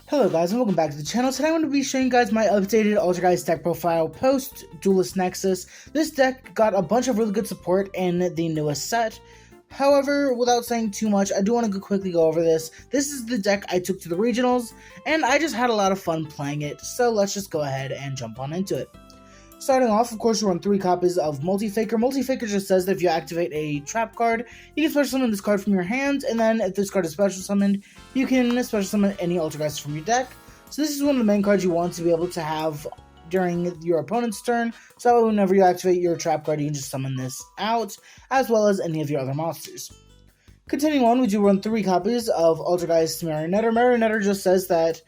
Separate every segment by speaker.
Speaker 1: Hello guys and welcome back to the channel. Today I'm going to be showing you guys my updated Altergeist deck profile post Duelist Nexus. This deck got a bunch of really good support in the newest set. However, without saying too much, I do want to quickly go over this. This is the deck I took to the regionals, and I just had a lot of fun playing it, so let's just go ahead and jump on into it. Starting off, of course, you run 3 copies of Multi-Faker. Multi-Faker just says that if you activate a trap card, you can special summon this card from your hand, and then if this card is special summoned, you can special summon any Altergeist from your deck. So this is one of the main cards you want to be able to have during your opponent's turn, so whenever you activate your trap card, you can just summon this out, as well as any of your other monsters. Continuing on, we do run 3 copies of Altergeist Marionetter. Marionetter just says that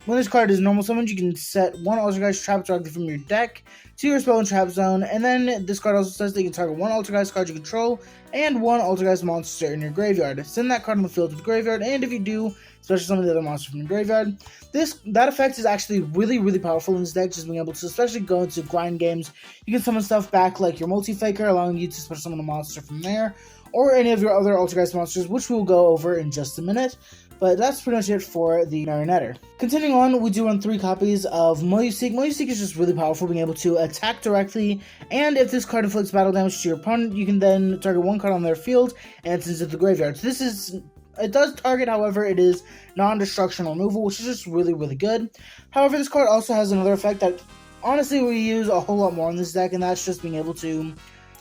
Speaker 1: when this card is normal summoned, you can set one Altergeist trap directly from your deck to your spell and trap zone, and then this card also says that you can target one Altergeist card you control and one Altergeist monster in your graveyard. Send that card on the field to the graveyard, and if you do, special summon the other monster from your graveyard. That effect is actually really powerful in this deck, just being able to especially go into grind games. You can summon stuff back like your Multi-Faker, allowing you to special summon a monster from there, or any of your other Altergeist monsters, which we'll go over in just a minute. But that's pretty much it for the Marionetter. Continuing on, we do run 3 copies of Moyuseek. Moyuseek is just really powerful, being able to attack directly, and if this card inflicts battle damage to your opponent, you can then target one card on their field and send it to the graveyard. So it does target, however, it is non-destruction removal, which is just really good. However, this card also has another effect that honestly we use a whole lot more in this deck, and that's just being able to,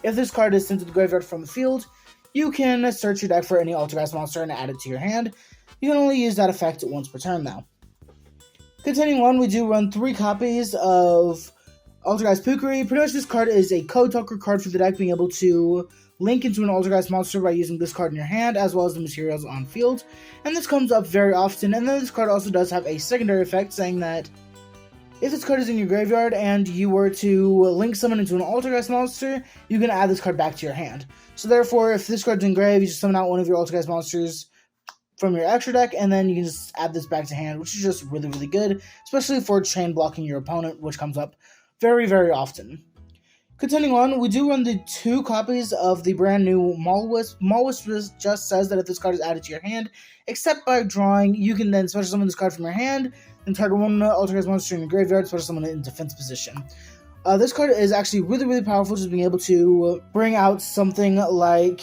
Speaker 1: if this card is sent to the graveyard from the field, you can search your deck for any Altergeist monster and add it to your hand. You can only use that effect once per turn now. Continuing on, we do run 3 copies of Altergeist Pukari. Pretty much this card is a code talker card for the deck, being able to link into an Altergeist monster by using this card in your hand, as well as the materials on field. And this comes up very often, and then this card also does have a secondary effect, saying that if this card is in your graveyard and you were to link summon into an Altergeist monster, you can add this card back to your hand. So therefore, if this card's in grave, you just summon out one of your Altergeist monsters from your extra deck, and then you can just add this back to hand, which is just really good, especially for chain blocking your opponent, which comes up very often. Continuing on, we do run the 2 copies of the brand new Maulwisp. Maulwisp just says that if this card is added to your hand, except by drawing, you can then special summon this card from your hand, and target one Altergeist monster in your graveyard, special summon it in defense position. This card is actually really powerful, just being able to bring out something like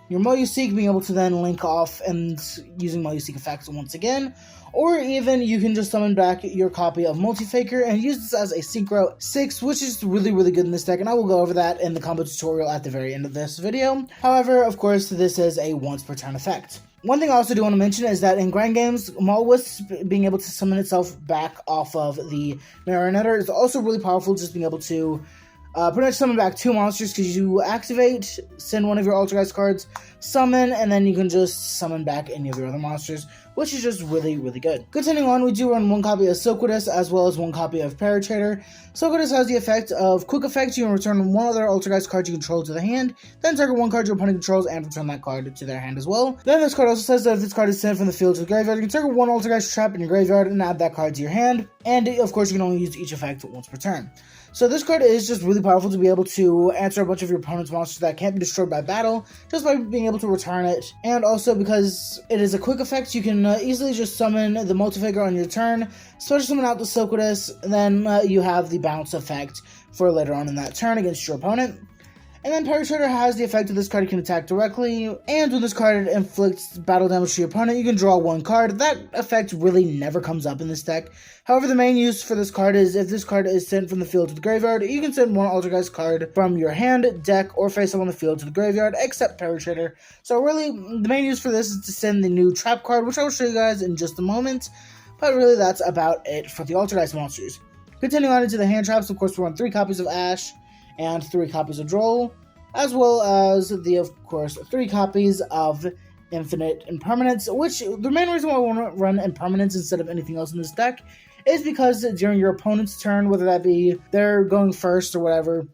Speaker 1: your Moyuseek, being able to then link off and using Moyuseek effects once again, or even you can just summon back your copy of Multi-Faker and use this as a Synchro 6, which is really good in this deck, and I will go over that in the combo tutorial at the very end of this video. However, of course, this is a once per turn effect. One thing I also do want to mention is that in grind games, Maulwisp being able to summon itself back off of the Marionetter is also really powerful, just being able to pretty much summon back 2 monsters, because you activate, send one of your Altergeist cards, summon, and then you can just summon back any of your other monsters, which is just really good. Continuing on, we do run 1 copy of Silkwidus, as well as 1 copy of Paratrader. Silkwidus has the effect of quick effect. You can return 1 other Altergeist card you control to the hand, then target 1 card your opponent controls and return that card to their hand as well. Then this card also says that if this card is sent from the field to the graveyard, you can target 1 Altergeist trap in your graveyard and add that card to your hand, and of course you can only use each effect once per turn. So this card is just really powerful to be able to answer a bunch of your opponent's monsters that can't be destroyed by battle, just by being able to return it. And also because it is a quick effect, you can easily just summon the Multi-Faker on your turn, special summon out the Silkwidus, and then you have the bounce effect for later on in that turn against your opponent. And then Paratrader has the effect that this card can attack directly, and when this card inflicts battle damage to your opponent, you can draw 1 card. That effect really never comes up in this deck. However, the main use for this card is if this card is sent from the field to the graveyard, you can send 1 Altergeist card from your hand, deck, or face up on the field to the graveyard, except Paratrader. So really, the main use for this is to send the new trap card, which I will show you guys in just a moment. But really, that's about it for the Altergeist monsters. Continuing on into the hand traps, of course, we run 3 copies of Ash and 3 copies of Droll, as well as of course, 3 copies of Infinite Impermanence, which the main reason why I want to run Impermanence instead of anything else in this deck is because during your opponent's turn, whether that be they're going first or whatever,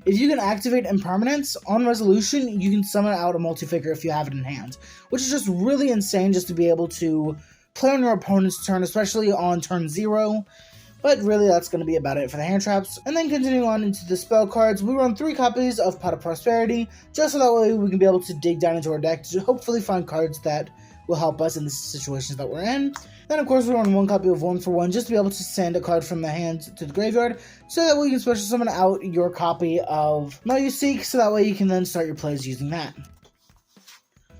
Speaker 1: if you can activate Impermanence on resolution, you can summon out a Multi-Faker if you have it in hand, which is just really insane just to be able to play on your opponent's turn, especially on turn 0. But really, that's going to be about it for the hand traps. And then continuing on into the spell cards, we run 3 copies of Pot of Prosperity, just so that way we can be able to dig down into our deck to hopefully find cards that will help us in the situations that we're in. Then, of course, we run 1 copy of 1 for 1 just to be able to send a card from the hand to the graveyard, so that way you can special summon out your copy of Muck, so that way you can then start your plays using that.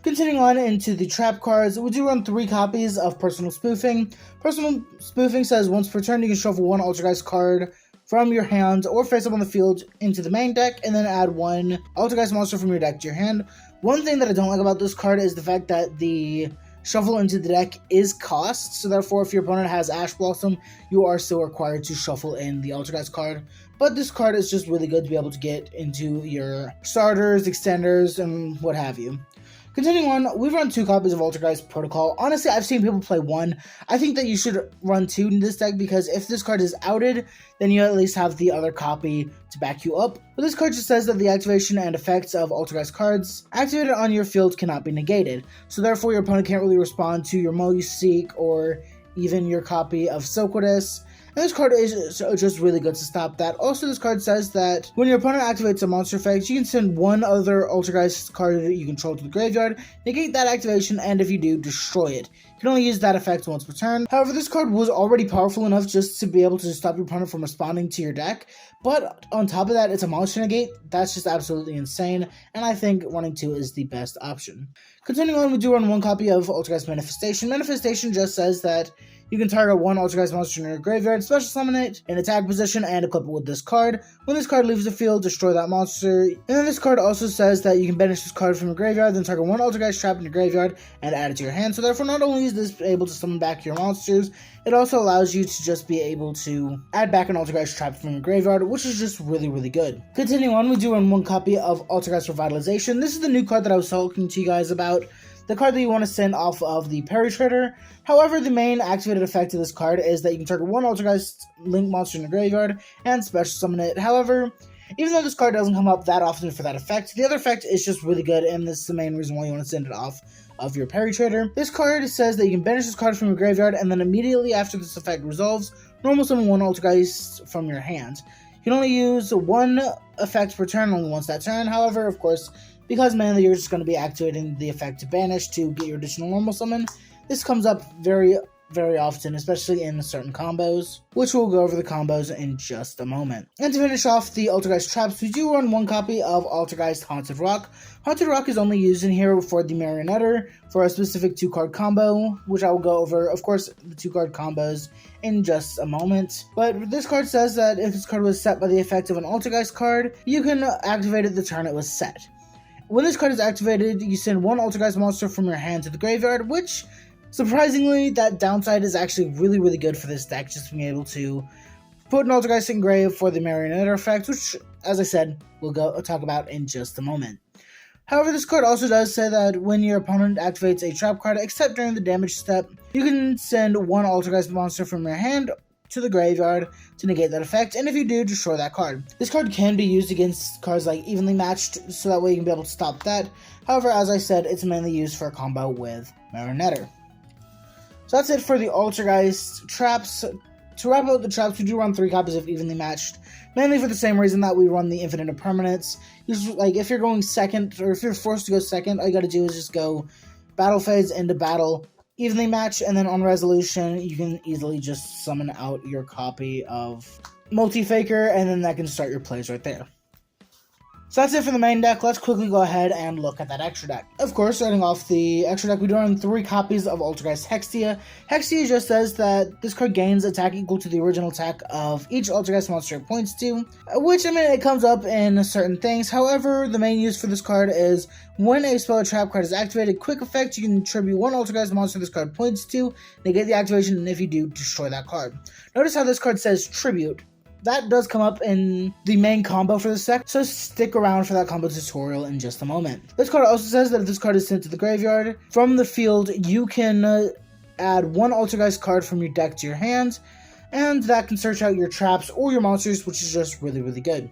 Speaker 1: Continuing on into the trap cards, we do run 3 copies of Personal Spoofing. Personal Spoofing says once per turn you can shuffle 1 Altergeist card from your hand or face up on the field into the main deck, and then add 1 Altergeist monster from your deck to your hand. One thing that I don't like about this card is the fact that the shuffle into the deck is cost, so therefore if your opponent has Ash Blossom, you are still required to shuffle in the Altergeist card. But this card is just really good to be able to get into your starters, extenders, and what have you. Continuing on, we've run 2 copies of Altergeist Protocol. Honestly, I've seen people play 1. I think that you should run 2 in this deck because if this card is outed, then you at least have the other copy to back you up. But this card just says that the activation and effects of Altergeist cards activated on your field cannot be negated. So therefore, your opponent can't really respond to your Moyu or even your copy of Silquidus. And this card is just really good to stop that. Also, this card says that when your opponent activates a monster effect, you can send 1 other Altergeist card that you control to the graveyard, negate that activation, and if you do, destroy it. You can only use that effect once per turn. However, this card was already powerful enough just to be able to stop your opponent from responding to your deck, but on top of that, it's a monster negate. That's just absolutely insane, and I think running 2 is the best option. Continuing on, we do run 1 copy of Altergeist Manifestation. Manifestation just says that you can target 1 Altergeist monster in your graveyard, special summon it in attack position, and equip it with this card. When this card leaves the field, destroy that monster. And then this card also says that you can banish this card from your graveyard, then target 1 Altergeist trap in your graveyard, and add it to your hand. So therefore, not only is this able to summon back your monsters, it also allows you to just be able to add back an Altergeist trap from your graveyard, which is just really, really good. Continuing on, we do run 1 copy of Altergeist Revitalization. This is the new card that I was talking to you guys about. The card that you want to send off of the Parry Trader. However, the main activated effect of this card is that you can target 1 Altergeist Link monster in the graveyard and special summon it. However, even though this card doesn't come up that often for that effect, the other effect is just really good, and this is the main reason why you want to send it off of your Parry Trader. This card says that you can banish this card from your graveyard, and then immediately after this effect resolves, normal summon 1 Altergeist from your hand. You can only use 1 effect per turn, only once that turn. However, of course, because mainly you're just going to be activating the effect to banish to get your additional normal summon, this comes up very, very often, especially in certain combos, which we'll go over the combos in just a moment. And to finish off the Altergeist traps, we do run 1 copy of Altergeist Haunted Rock. Haunted Rock is only used in here for the Marionetter for a specific 2-card combo, which I will go over, of course, the 2-card combos in just a moment. But this card says that if this card was set by the effect of an Altergeist card, you can activate it the turn it was set. When this card is activated, you send 1 Altergeist monster from your hand to the graveyard, which, surprisingly, that downside is actually really, really good for this deck, just being able to put an Altergeist in grave for the Marionetter effect, which, as I said, we'll talk about in just a moment. However, this card also does say that when your opponent activates a trap card, except during the damage step, you can send 1 Altergeist monster from your hand to the graveyard to negate that effect, and if you do, destroy that card. This card can be used against cards like Evenly Matched, so that way you can be able to stop that. However, as I said, it's mainly used for a combo with Marionetter. So that's it for the Altergeist traps. To wrap up the traps, we do run 3 copies of Evenly Matched, mainly for the same reason that we run the Infinite Impermanence. Like, if you're going second, or if you're forced to go second, all you gotta do is just go battle phase into battle, evenly match, and then on resolution, you can easily just summon out your copy of Multi-Faker, and then that can start your plays right there. So that's it for the main deck. Let's quickly go ahead and look at that extra deck. Of course, starting off the extra deck, we do run 3 copies of Altergeist Hextia. Hextia just says that this card gains attack equal to the original attack of each Altergeist monster it points to, which, I mean, it comes up in certain things. However, the main use for this card is when a spell or trap card is activated, quick effect, you can tribute 1 Altergeist monster this card points to, negate the activation, and if you do, destroy that card. Notice how this card says tribute. That does come up in the main combo for this deck, so stick around for that combo tutorial in just a moment. This card also says that if this card is sent to the graveyard, from the field, you can add 1 Altergeist card from your deck to your hand, and that can search out your traps or your monsters, which is just really, really good.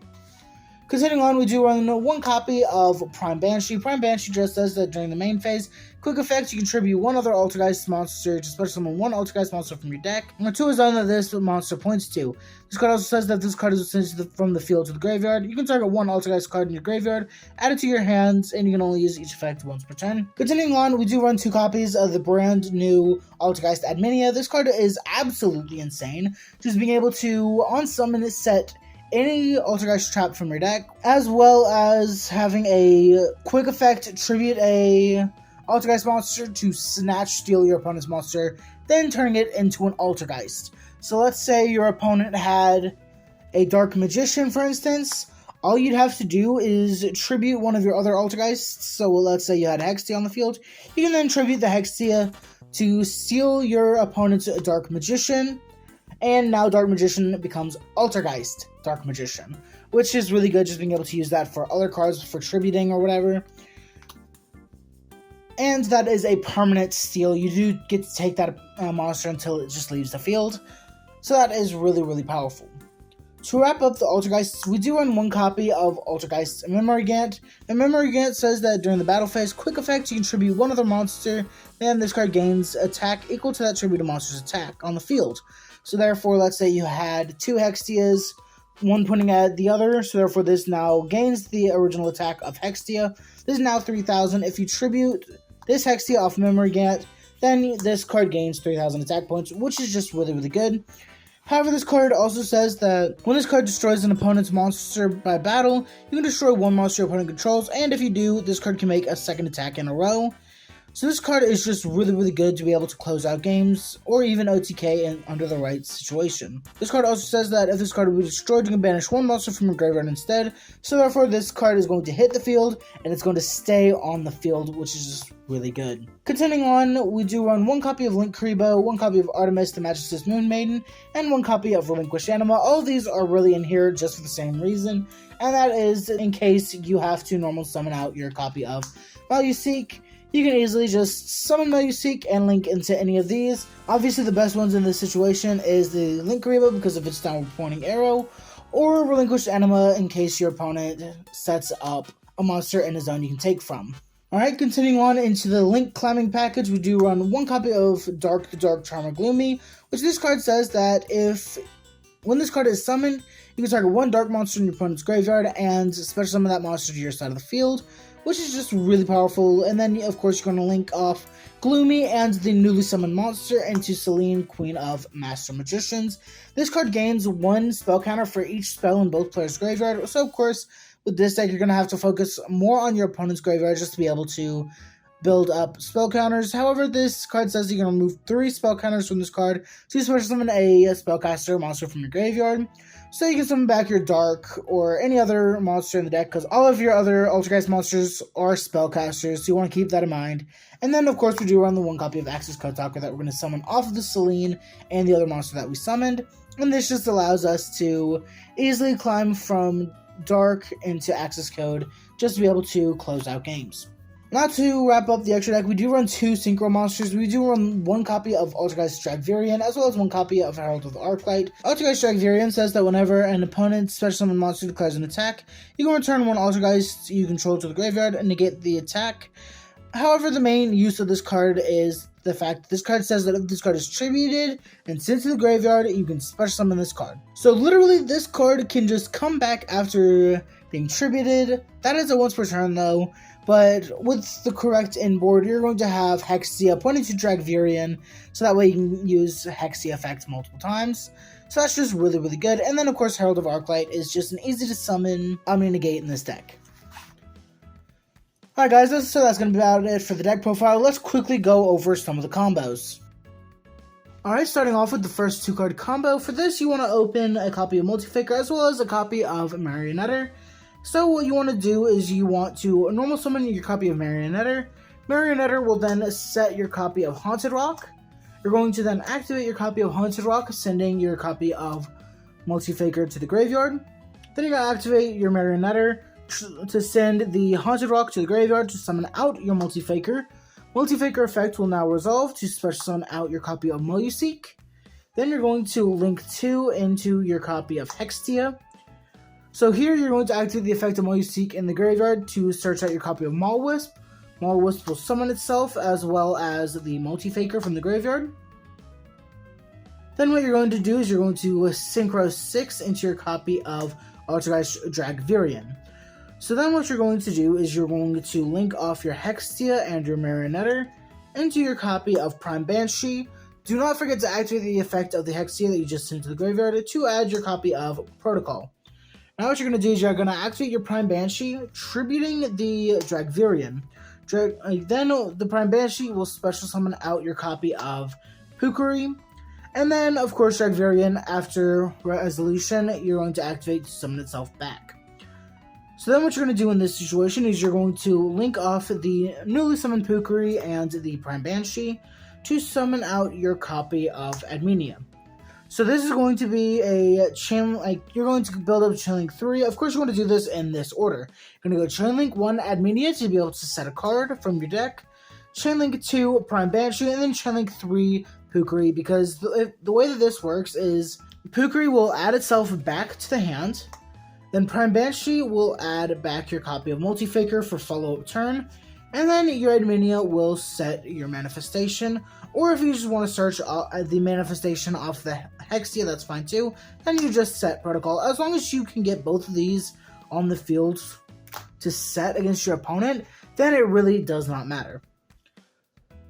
Speaker 1: Continuing on, we do run one copy of Prime Banshee. Prime Banshee just says that during the main phase, quick effect, you contribute one other Altergeist monster to special summon one Altergeist monster from your deck, or to a zone that this monster points to. This card also says that this card is sent from the field to the graveyard. You can target one Altergeist card in your graveyard, add it to your hands, and you can only use each effect once per turn. Continuing on, we do run two copies of the brand new Altergeist Adminia. This card is absolutely insane, just being able to, on summon, set any Altergeist trap from your deck, as well as having a quick effect, tribute a Altergeist monster to steal your opponent's monster, then turning it into an Altergeist. So let's say your opponent had a Dark Magician, for instance. All you'd have to do is tribute one of your other Altergeists. So let's say you had Hextia on the field. You can then tribute the Hextia to steal your opponent's Dark Magician, and now Dark Magician becomes Altergeist Dark Magician, which is really good, just being able to use that for other cards for tributing or whatever. And that is a permanent steal. You do get to take that monster until it just leaves the field. So that is really, really powerful. To wrap up the Altergeists, we do run one copy of Altergeist Memory Gant. The Memory Gant says that during the battle phase, quick effect, you contribute one other monster, then this card gains attack equal to that tributed monster's attack on the field. So therefore, let's say you had two Hextias, one pointing at the other, so therefore this now gains the original attack of Hextia. This is now 3,000. If you tribute this Hextia off Memory Gant, then this card gains 3,000 attack points, which is just really, really good. However, this card also says that when this card destroys an opponent's monster by battle, you can destroy one monster your opponent controls, and if you do, this card can make a second attack in a row. So this card is just really, really good to be able to close out games, or even OTK under the right situation. This card also says that if this card will be destroyed, you can banish one monster from your graveyard instead, so therefore this card is going to hit the field, and it's going to stay on the field, which is just really good. Continuing on, we do run one copy of Link Kuriboh, one copy of Artemis the Magistus Moon Maiden, and one copy of Relinquished Anima. All of these are really in here just for the same reason, and that is in case you have to normal summon out your copy of Maluseek. You can easily just summon Maluseek and link into any of these. Obviously, the best ones in this situation is the Link Kuriboh because of its downward pointing arrow, or Relinquished Anima in case your opponent sets up a monster in a zone you can take from. Alright, continuing on into the Link Climbing package, we do run one copy of Dark the Dark Charmer Gloomy, which this card says that when this card is summoned, you can target one dark monster in your opponent's graveyard and special summon that monster to your side of the field, which is just really powerful. And then, of course, you're going to link off Gloomy and the newly summoned monster into Selene, Queen of Master Magicians. This card gains one spell counter for each spell in both players' graveyard. So, of course, with this deck, you're going to have to focus more on your opponent's graveyard just to be able to build up spell counters. However, this card says you can remove 3 spell counters from this card to special summon a spellcaster monster from your graveyard. So you can summon back your Dark or any other monster in the deck, because all of your other Altergeist monsters are spellcasters, so you want to keep that in mind. And then, of course, we do run the one copy of Axis Code Talker that we're going to summon off of the Selene and the other monster that we summoned. And this just allows us to easily climb from Dark into Axis Code just to be able to close out games. Now to wrap up the extra deck, we do run 2 Synchro monsters. We do run one copy of Altergeist Dragvirion, as well as one copy of Herald of the Arclight. Altergeist Dragvirion says that whenever an opponent's special summon monster declares an attack, you can return one Altergeist you control to the graveyard and negate the attack. However, the main use of this card is the fact that this card says that if this card is tributed and sent to the graveyard, you can special summon this card. So literally, this card can just come back after being tributed. That is a once per turn though. But with the correct inboard, you're going to have Hextia pointing to Dragvirion, so that way you can use Hextia effect multiple times. So that's just really, really good. And then, of course, Herald of Arclight is just an easy to summon Omni-Negate in this deck. Alright guys, so that's going to be about it for the deck profile. Let's quickly go over some of the combos. Alright, starting off with the first 2-card combo. For this, you want to open a copy of Multifaker as well as a copy of Marionetter. So what you want to do is you want to normal summon your copy of Marionetter. Marionetter will then set your copy of Haunted Rock. You're going to then activate your copy of Haunted Rock, sending your copy of Multifaker to the graveyard. Then you're going to activate your Marionetter to send the Haunted Rock to the graveyard to summon out your Multifaker. Multifaker effect will now resolve to special summon out your copy of Maluseek. Then you're going to link 2 into your copy of Hextia. So here you're going to activate the effect of Seek in the graveyard to search out your copy of Maul-Wisp. Maul-Wisp will summon itself as well as the Multi-Faker from the graveyard. Then what you're going to do is you're going to Synchro 6 into your copy of Altergeist Dragvirion. So then what you're going to do is you're going to link off your Hextia and your Marionetter into your copy of Prime Banshee. Do not forget to activate the effect of the Hextia that you just sent to the graveyard to add your copy of Protocol. Now what you're going to do is you're going to activate your Prime Banshee, tributing the Dragvirion. Then the Prime Banshee will special summon out your copy of Pukari. And then, of course, Dragvirion, after resolution, you're going to activate to summon itself back. So then what you're going to do in this situation is you're going to link off the newly summoned Pukari and the Prime Banshee to summon out your copy of Admenia. So this is going to be a chain, you're going to build up Chain Link 3. Of course, you want to do this in this order. You're going to go Chain Link 1 Admenia to be able to set a card from your deck, Chain Link 2 Prime Banshee, and then Chain Link 3 Pukari, because the way that this works is Pukari will add itself back to the hand, then Prime Banshee will add back your copy of Multi-Faker for follow-up turn, and then your Admenia will set your manifestation, or if you just want to search the manifestation off the Hextia, that's fine too, then you just set Protocol. As long as you can get both of these on the field to set against your opponent, then it really does not matter.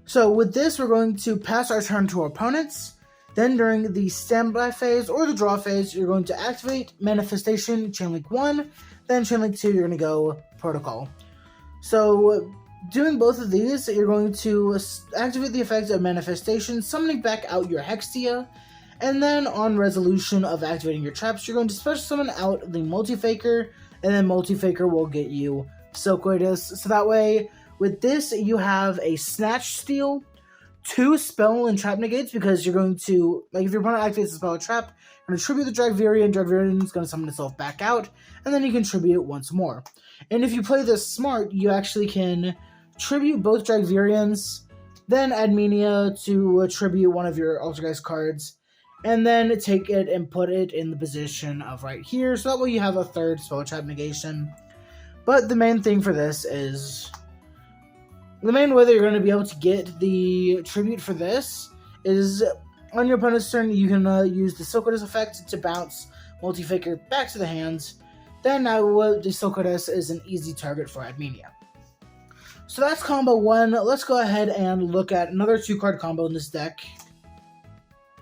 Speaker 1: So with this, we're going to pass our turn to our opponents. Then during the standby phase or the draw phase, you're going to activate Manifestation, Chain Link 1, then Chain Link 2, you're going to go Protocol. So doing both of these, you're going to activate the effect of Manifestation, summoning back out your Hextia, and then on resolution of activating your traps, you're going to special summon out the Multi-Faker, and then Multi-Faker will get you Silkwatus. So that way, with this, you have a Snatch Steal, 2 spell and trap negates, because you're going to, if your opponent activates a spell or trap, you're going to tribute the Dragvirion, Dragvirion is going to summon itself back out, and then you can tribute it once more. And if you play this smart, you actually can tribute both Dragvirions, then Admenia to tribute one of your Altergeist cards, and then take it and put it in the position of right here, so that way you have a third spell trap negation. But the main thing for this is, the main way that you're going to be able to get the tribute for this is on your opponent's turn, you can use the Silkwatus effect to bounce Multi-Faker back to the hands. Then now the Silkwatus is an easy target for Admenia. So that's combo 1. Let's go ahead and look at another 2-card combo in this deck.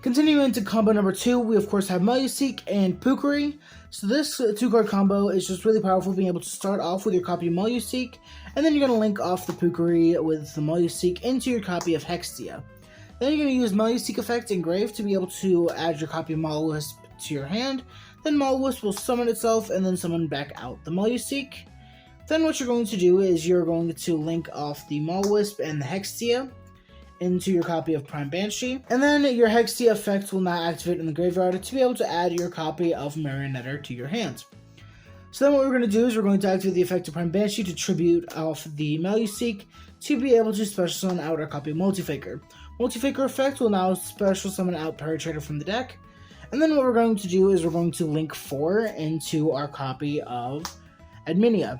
Speaker 1: Continuing into combo number 2, we of course have Seek and Pukari. So this 2-card combo is just really powerful, being able to start off with your copy of Seek, and then you're going to link off the Pukari with the Seek into your copy of Hextia. Then you're going to use Seek effect Engrave to be able to add your copy of Maul-Wisp to your hand. Then Maul-Wisp will summon itself and then summon back out the Seek. Then what you're going to do is you're going to link off the Maul-Wisp and the Hextia into your copy of Prime Banshee, and then your Hextia effect will now activate in the graveyard to be able to add your copy of Marionetter to your hand. So then what we're going to do is we're going to activate the effect of Prime Banshee to tribute off the Seek to be able to special summon out our copy of Multi-Faker. Multi-Faker effect will now special summon out Paratrader from the deck, and then what we're going to do is we're going to link 4 into our copy of Admenia.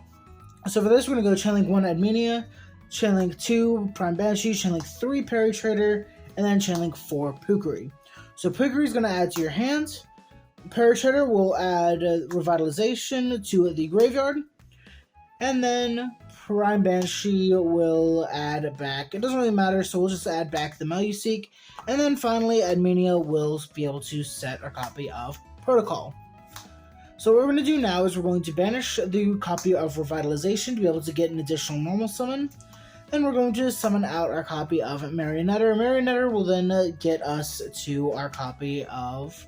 Speaker 1: So for this, we're going to go Chain Link 1 Admenia, Chain Link 2 Prime Banshee, Chain Link 3 Paratrader, and then Chain Link 4 Pukari. So Pukari is going to add to your hand. Paratrader will add Revitalization to the graveyard. And then Prime Banshee will add back, it doesn't really matter, so we'll just add back the Seek. And then finally, Admenia will be able to set our copy of Protocol. So what we're going to do now is we're going to banish the copy of Revitalization to be able to get an additional normal summon. Then we're going to summon out our copy of Marionetter. Marionetter will then get us to our copy of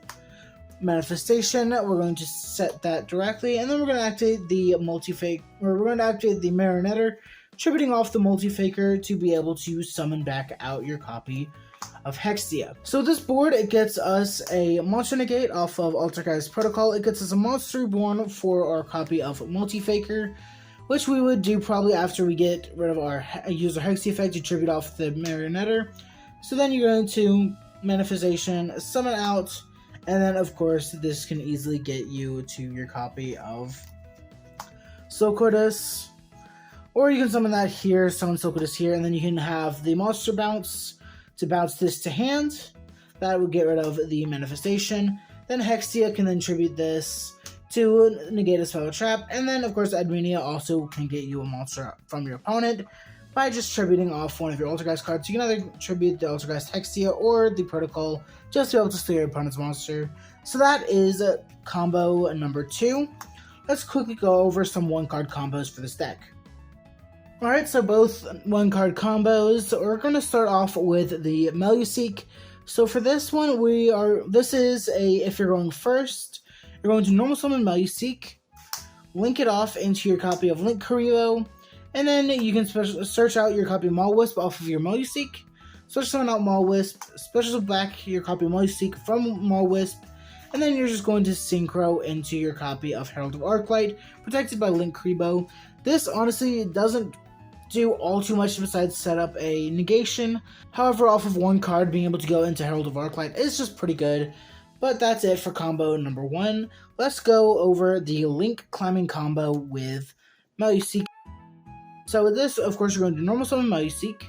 Speaker 1: Manifestation. We're going to set that directly, and then we're going to activate the we're going to activate the Marionetter, tributing off the Multi-Faker to be able to summon back out your copy of Hextia. So this board, it gets us a Monster Negate off of Altergeist Protocol. It gets us a Monster Reborn for our copy of Multi-Faker, which we would do probably after we get rid of our user Hextia effect to tribute off the Marionetter. So then you're going to Manifestation, summon out, And then, of course, this can easily get you to your copy of Sokotis. Or you can summon that here, summon Sokotis here, and then you can have the monster bounce to bounce this to hand. That would get rid of the manifestation. Then Hextia can then tribute this to negate a spell trap. And then, of course, Admenia also can get you a monster from your opponent by just tributing off one of your Altergeist cards. You can either tribute the Altergeist Hextia or the Protocol just to be able to steal your opponent's monster. So that is combo number 2. Let's quickly go over some 1-card combos for this deck. Alright, so both 1-card combos. We're going to start off with the Meluseek. So for this one, if you're going first, you're going to normal summon Meluseek, link it off into your copy of Link Karibo, and then you can search out your copy of Maulwisp off of your Meluseek. Special summon out Maulwisp, special back your copy of Meluseek from Maulwisp, and then you're just going to synchro into your copy of Herald of Arclight, protected by Link Karibo. This honestly doesn't do all too much besides set up a negation. However, off of 1 card, being able to go into Herald of Arclight is just pretty good. But that's it for combo number 1. Let's go over the Link climbing combo with Meluseek. So with this, of course, you're going to normal summon Meluseek.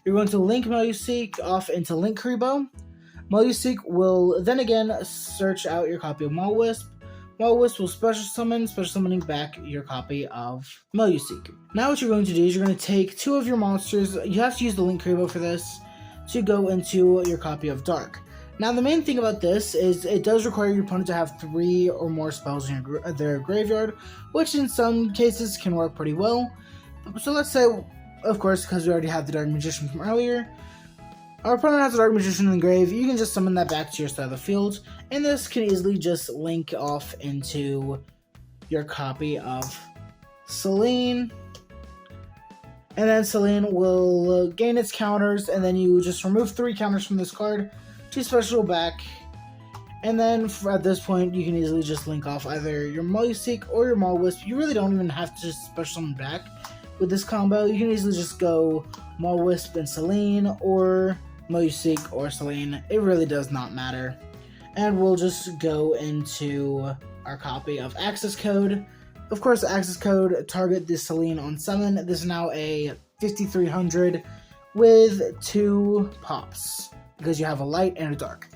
Speaker 1: You're going to link Meluseek off into Link Karibo. Meluseek will then again search out your copy of Maulwisp. Maulwisp will special summoning back your copy of Meluseek. Now what you're going to do is you're going to take 2 of your monsters. You have to use the Link Karibo for this to go into your copy of Dark. Now the main thing about this is it does require your opponent to have 3 or more spells in their graveyard, which in some cases can work pretty well. So let's say, of course, because we already have the Dark Magician from earlier, our opponent has a Dark Magician in the grave, you can just summon that back to your side of the field, and this can easily just link off into your copy of Selene. And then Selene will gain its counters, and then you just remove 3 counters from this card to special back. And then at this point, you can easily just link off either your Meluseek or your Maulwisp. You really don't even have to special summon back with this combo. You can easily just go Maulwisp and Selene, or Meluseek or Selene. It really does not matter. And we'll just go into our copy of Access Code. Of course, Access Code, target this Selene on summon. This is now a 5300 with 2 pops, because you have a light and a dark.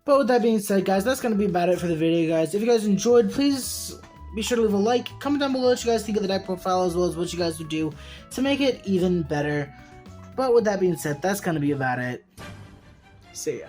Speaker 1: But with that being said, guys, that's going to be about it for the video, guys. If you guys enjoyed, please be sure to leave a like, comment down below what you guys think of the deck profile, as well as what you guys would do to make it even better. But with that being said, that's going to be about it. See ya.